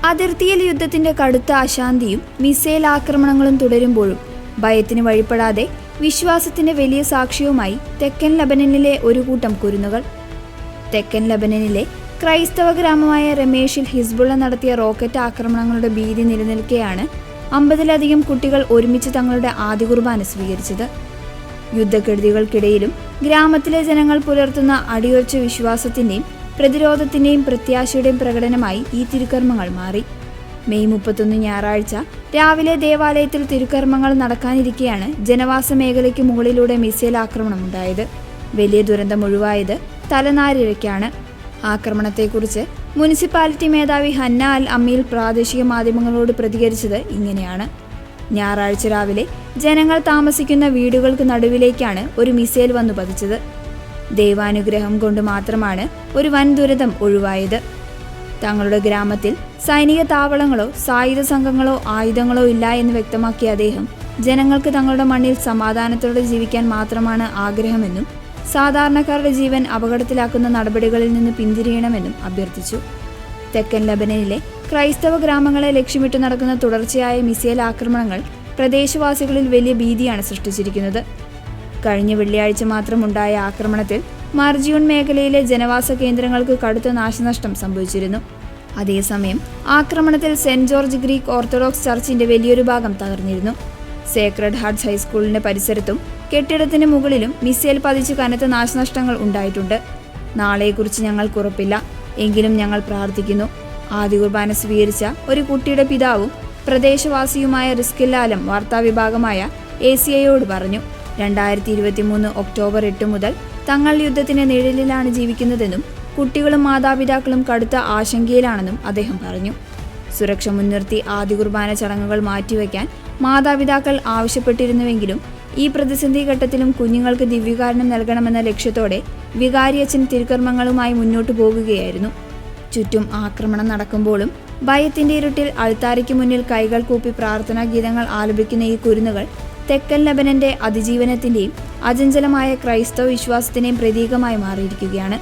അതിർത്തിയിൽ യുദ്ധത്തിന്റെ കടുത്ത അശാന്തിയും മിസൈൽ ആക്രമണങ്ങളും തുടരുമ്പോഴും ഭയത്തിന് വഴിപ്പെടാതെ വിശ്വാസത്തിന്റെ വലിയ സാക്ഷ്യവുമായി തെക്കൻ ലബനനിലെ ഒരു കൂട്ടം കുരുന്നുകൾ. തെക്കൻ ലബനനിലെ ക്രൈസ്തവ ഗ്രാമമായ രമേഷിൽ ഹിസ്ബുള്ള നടത്തിയ റോക്കറ്റ് ആക്രമണങ്ങളുടെ ഭീതി നിലനിൽക്കെയാണ് 50-ലധികം കുട്ടികൾ ഒരുമിച്ച് തങ്ങളുടെ ആദ്യ കുർബാന സ്വീകരിച്ചത്. യുദ്ധക്കെടുതികൾക്കിടയിലും ഗ്രാമത്തിലെ ജനങ്ങൾ പുലർത്തുന്ന അടിയുറച്ച വിശ്വാസത്തിന്റെയും പ്രതിരോധത്തിന്റെയും പ്രത്യാശയുടെയും പ്രകടനമായി ഈ തിരുക്കർമ്മങ്ങൾ മാറി. മെയ് 31 ഞായറാഴ്ച രാവിലെ ദേവാലയത്തിൽ തിരുക്കർമ്മങ്ങൾ നടക്കാനിരിക്കെയാണ് ജനവാസ മേഖലയ്ക്ക് മുകളിലൂടെ മിസൈൽ ആക്രമണമുണ്ടായത്. വലിയ ദുരന്തം ഒഴിവായത് തലനാരിഴയ്ക്കാണ്. ആക്രമണത്തെക്കുറിച്ച് മുനിസിപ്പാലിറ്റി മേധാവി ഹന്ന അൽ അമീൽ പ്രാദേശിക മാധ്യമങ്ങളോട് പ്രതികരിച്ചത് ഇങ്ങനെയാണ്: ഞായറാഴ്ച രാവിലെ ജനങ്ങൾ താമസിക്കുന്ന വീടുകൾക്ക് നടുവിലേക്കാണ് ഒരു മിസൈൽ വന്നു പതിച്ചത്. ദൈവാനുഗ്രഹം കൊണ്ട് മാത്രമാണ് ഒരു വൻ ദുരിതം ഒഴിവായത്. തങ്ങളുടെ ഗ്രാമത്തിൽ സൈനിക താവളങ്ങളോ സായുധ സംഘങ്ങളോ ആയുധങ്ങളോ ഇല്ല എന്ന് വ്യക്തമാക്കിയ അദ്ദേഹം ജനങ്ങൾക്ക് തങ്ങളുടെ മണ്ണിൽ സമാധാനത്തോടെ ജീവിക്കാൻ മാത്രമാണ് ആഗ്രഹമെന്നും സാധാരണക്കാരുടെ ജീവൻ അപകടത്തിലാക്കുന്ന നടപടികളിൽ നിന്ന് പിന്തിരിയണമെന്നും അഭ്യർത്ഥിച്ചു. തെക്കൻ ലബനനിലെ ക്രൈസ്തവ ഗ്രാമങ്ങളെ ലക്ഷ്യമിട്ട് നടക്കുന്ന തുടർച്ചയായ മിസൈൽ ആക്രമണങ്ങൾ പ്രദേശവാസികളിൽ വലിയ ഭീതിയാണ് സൃഷ്ടിച്ചിരിക്കുന്നത്. കഴിഞ്ഞ വെള്ളിയാഴ്ച മാത്രമുണ്ടായ ആക്രമണത്തിൽ മർജിയൂൺ മേഖലയിലെ ജനവാസ കേന്ദ്രങ്ങൾക്ക് കടുത്ത നാശനഷ്ടം സംഭവിച്ചിരുന്നു. അതേസമയം ആക്രമണത്തിൽ സെന്റ് ജോർജ് ഗ്രീക്ക് ഓർത്തഡോക്സ് ചർച്ചിന്റെ വലിയൊരു ഭാഗം തകർന്നിരുന്നു. സേക്രഡ് ഹാർട്ട്സ് ഹൈസ്കൂളിന്റെ പരിസരത്തും കെട്ടിടത്തിന് മുകളിലും മിസൈൽ പതിച്ച് കനത്ത നാശനഷ്ടങ്ങൾ ഉണ്ടായിട്ടുണ്ട്. നാളെക്കുറിച്ച് ഞങ്ങൾക്ക് ഉറപ്പില്ല, എങ്കിലും ഞങ്ങൾ പ്രാർത്ഥിക്കുന്നു. ആദ്യ കുർബാന സ്വീകരിച്ച ഒരു കുട്ടിയുടെ പിതാവും പ്രദേശവാസിയുമായ റിസ്കില്ലാലം വാർത്താവിഭാഗമായ ACIയോട് പറഞ്ഞു. 2023 ഒക്ടോബർ 8 മുതൽ തങ്ങൾ യുദ്ധത്തിന്റെ നിഴലിലാണ് ജീവിക്കുന്നതെന്നും കുട്ടികളും മാതാപിതാക്കളും കടുത്ത ആശങ്കയിലാണെന്നും അദ്ദേഹം പറഞ്ഞു. സുരക്ഷ മുൻനിർത്തി ആദ്യ കുർബാന ചടങ്ങുകൾ മാറ്റിവെക്കാൻ മാതാപിതാക്കൾ ആവശ്യപ്പെട്ടിരുന്നുവെങ്കിലും ഈ പ്രതിസന്ധി ഘട്ടത്തിലും കുഞ്ഞുങ്ങൾക്ക് ദിവ്യകാരുണ്യം നൽകണമെന്ന ലക്ഷ്യത്തോടെ വികാരിയച്ഛൻ തിരുക്കർമ്മങ്ങളുമായി മുന്നോട്ടു പോകുകയായിരുന്നു. ചുറ്റും ആക്രമണം നടക്കുമ്പോഴും ഭയത്തിന്റെ ഇരുട്ടിൽ അൾത്താരയ്ക്ക് മുന്നിൽ കൈകൾ കൂപ്പി പ്രാർത്ഥനാ ഗീതങ്ങൾ ആലപിക്കുന്ന ഈ കുരുന്നുകൾ തെക്കൻ ലബനന്റെ അതിജീവനത്തിന്റെയും അചഞ്ചലമായ ക്രൈസ്തവ വിശ്വാസത്തിന്റെയും പ്രതീകമായി മാറിയിരിക്കുകയാണ്.